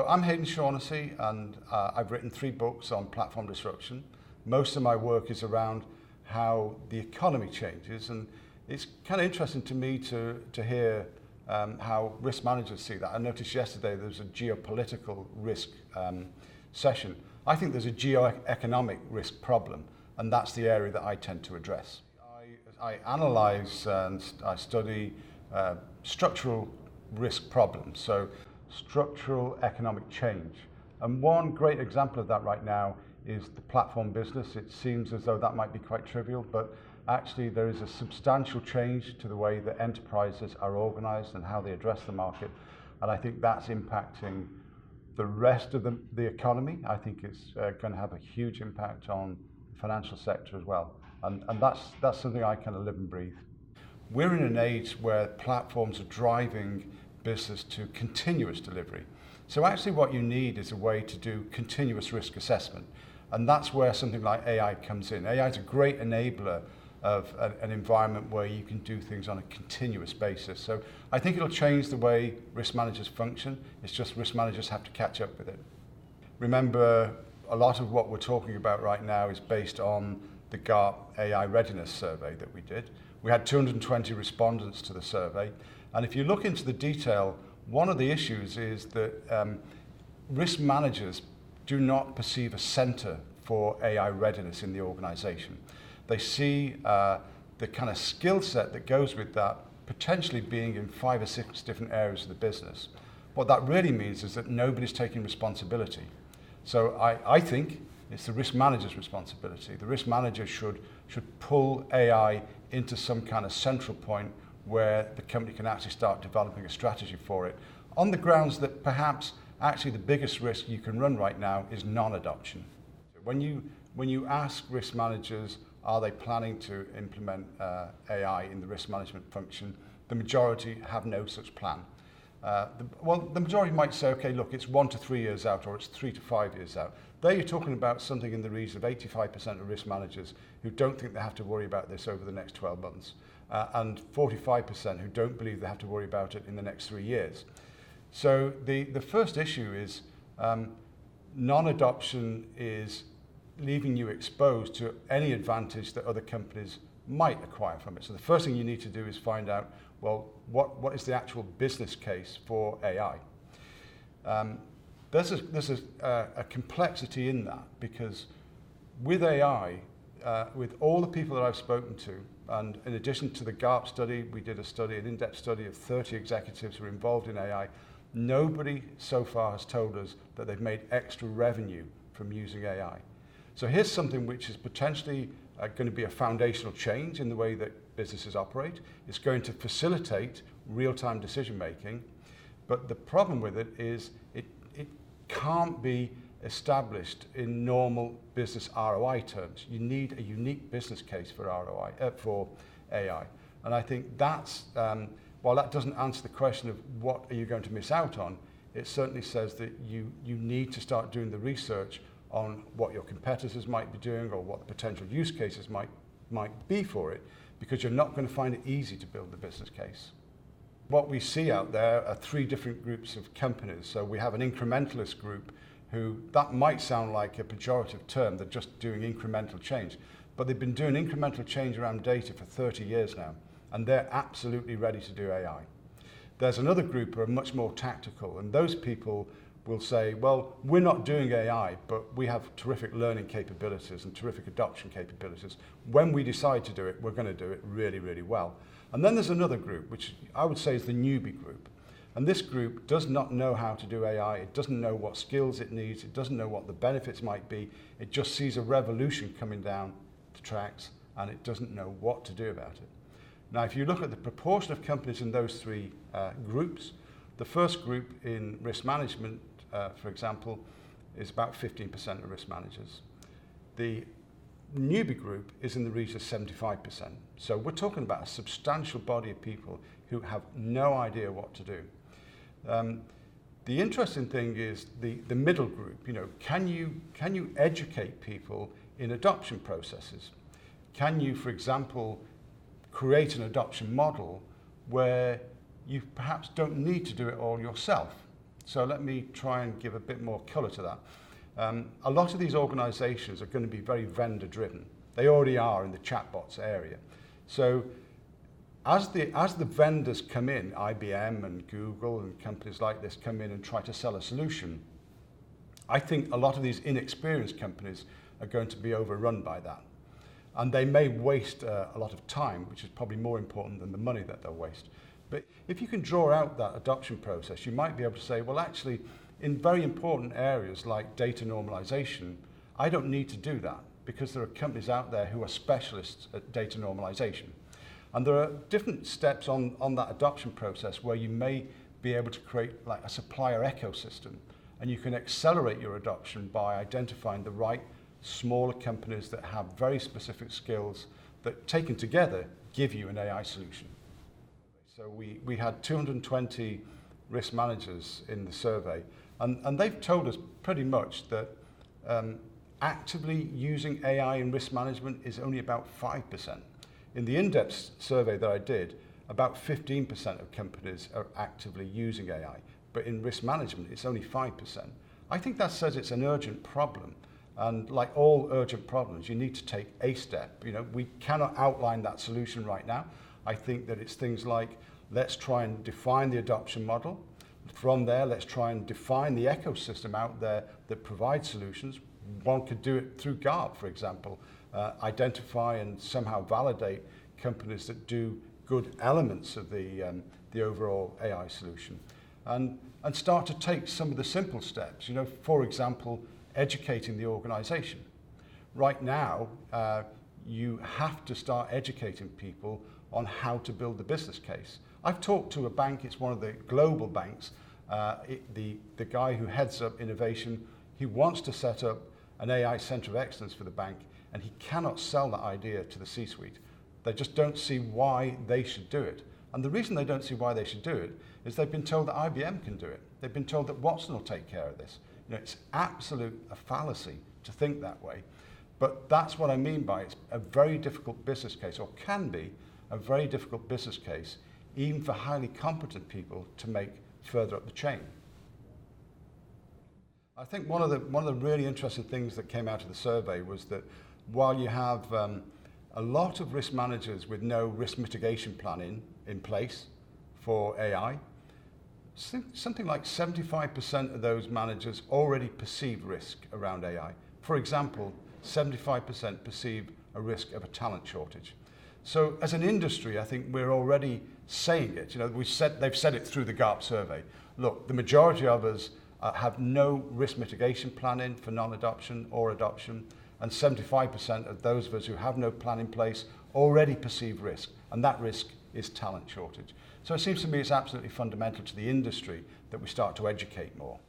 So I'm Haydn Shaughnessy, and I've written 3 books on platform disruption. Most of my work is around how the economy changes, and it's kind of interesting to me to hear how risk managers see that. I noticed yesterday there was a geopolitical risk session. I think there's a geoeconomic risk problem, and that's the area that I tend to address. I analyze and I study structural risk problems, so structural economic change. And one great example of that right now is the platform business. It seems as though that might be quite trivial, but actually there is a substantial change to the way that enterprises are organized and how they address the market. And I think that's impacting the rest of the economy. I think it's going to have a huge impact on the financial sector as well. And that's something I kind of live and breathe. We're in an age where platforms are driving business to continuous delivery. So actually what you need is a way to do continuous risk assessment. And that's where something like AI comes in. AI is a great enabler of an environment where you can do things on a continuous basis. So I think it'll change the way risk managers function. It's just risk managers have to catch up with it. Remember, a lot of what we're talking about right now is based on the GARP AI readiness survey that we did. We had 220 respondents to the survey. And if you look into the detail, one of the issues is that risk managers do not perceive a center for AI readiness in the organization. They see the kind of skill set that goes with that potentially being in 5 or 6 different areas of the business. What that really means is that nobody's taking responsibility. So I think it's the risk manager's responsibility. The risk manager should pull AI into some kind of central point where the company can actually start developing a strategy for it, on the grounds that perhaps actually the biggest risk you can run right now is non-adoption. When you ask risk managers, are they planning to implement AI in the risk management function, the majority have no such plan. The majority might say, okay, look, it's 1 to 3 years out, or it's 3 to 5 years out. There you're talking about something in the region of 85% of risk managers who don't think they have to worry about this over the next 12 months. And 45% who don't believe they have to worry about it in the next 3 years. So the first issue is non-adoption is leaving you exposed to any advantage that other companies might acquire from it. So the first thing you need to do is find out, well, what is the actual business case for AI? There's a complexity in that, because with AI, with all the people that I've spoken to, and in addition to the GARP study, we did an in-depth study of 30 executives who are involved in AI. Nobody so far has told us that they've made extra revenue from using AI. So here's something which is potentially going to be a foundational change in the way that businesses operate. It's going to facilitate real-time decision making, but the problem with it is it can't be established in normal business ROI terms. You need a unique business case for for AI. And I think that's, while that doesn't answer the question of what are you going to miss out on, it certainly says that you need to start doing the research on what your competitors might be doing or what the potential use cases might be for it, because you're not going to find it easy to build the business case. What we see out there are 3 different groups of companies. So we have an incrementalist group who, that might sound like a pejorative term, they're just doing incremental change. But they've been doing incremental change around data for 30 years now, and they're absolutely ready to do AI. There's another group who are much more tactical, and those people will say, well, we're not doing AI, but we have terrific learning capabilities and terrific adoption capabilities. When we decide to do it, we're going to do it really, really well. And then there's another group, which I would say is the newbie group. And this group does not know how to do AI. It doesn't know what skills it needs. It doesn't know what the benefits might be. It just sees a revolution coming down the tracks, and it doesn't know what to do about it. Now, if you look at the proportion of companies in those 3 groups, the first group in risk management, for example, is about 15% of risk managers. The newbie group is in the region of 75%. So we're talking about a substantial body of people who have no idea what to do. The interesting thing is the middle group. You know, can you educate people in adoption processes? Can you, for example, create an adoption model where you perhaps don't need to do it all yourself? So let me try and give a bit more colour to that. A lot of these organisations are going to be very vendor driven. They already are in the chatbots area. So as the vendors come in, IBM and Google and companies like this come in and try to sell a solution, I think a lot of these inexperienced companies are going to be overrun by that. And they may waste a lot of time, which is probably more important than the money that they'll waste. But if you can draw out that adoption process, you might be able to say, well, actually, in very important areas like data normalization, I don't need to do that because there are companies out there who are specialists at data normalization. And there are different steps on that adoption process where you may be able to create like a supplier ecosystem, and you can accelerate your adoption by identifying the right smaller companies that have very specific skills that taken together give you an AI solution. So we had 220 risk managers in the survey, and they've told us pretty much that actively using AI in risk management is only about 5%. In the in-depth survey that I did, about 15% of companies are actively using AI, but in risk management, it's only 5%. I think that says it's an urgent problem. And like all urgent problems, you need to take a step. You know, we cannot outline that solution right now. I think that it's things like, let's try and define the adoption model. From there, let's try and define the ecosystem out there that provides solutions. One could do it through GARP, for example, identify and somehow validate companies that do good elements of the overall AI solution. And start to take some of the simple steps, you know, for example, educating the organization. Right now, you have to start educating people on how to build the business case. I've talked to a bank, it's one of the global banks, the guy who heads up innovation, he wants to set up an AI center of excellence for the bank, and he cannot sell that idea to the C-suite. They just don't see why they should do it. And the reason they don't see why they should do it is they've been told that IBM can do it. They've been told that Watson will take care of this. You know, it's absolute a fallacy to think that way. But that's what I mean by it's a very difficult business case, or can be a very difficult business case, even for highly competent people to make further up the chain. I think one of the really interesting things that came out of the survey was that while you have a lot of risk managers with no risk mitigation plan in place for AI, something like 75% of those managers already perceive risk around AI. For example, 75% perceive a risk of a talent shortage. So as an industry, I think we're already saying it. You know, they've said it through the GARP survey. Look, the majority of us have no risk mitigation plan in for non-adoption or adoption, and 75% of those of us who have no plan in place already perceive risk, and that risk is talent shortage. So it seems to me it's absolutely fundamental to the industry that we start to educate more.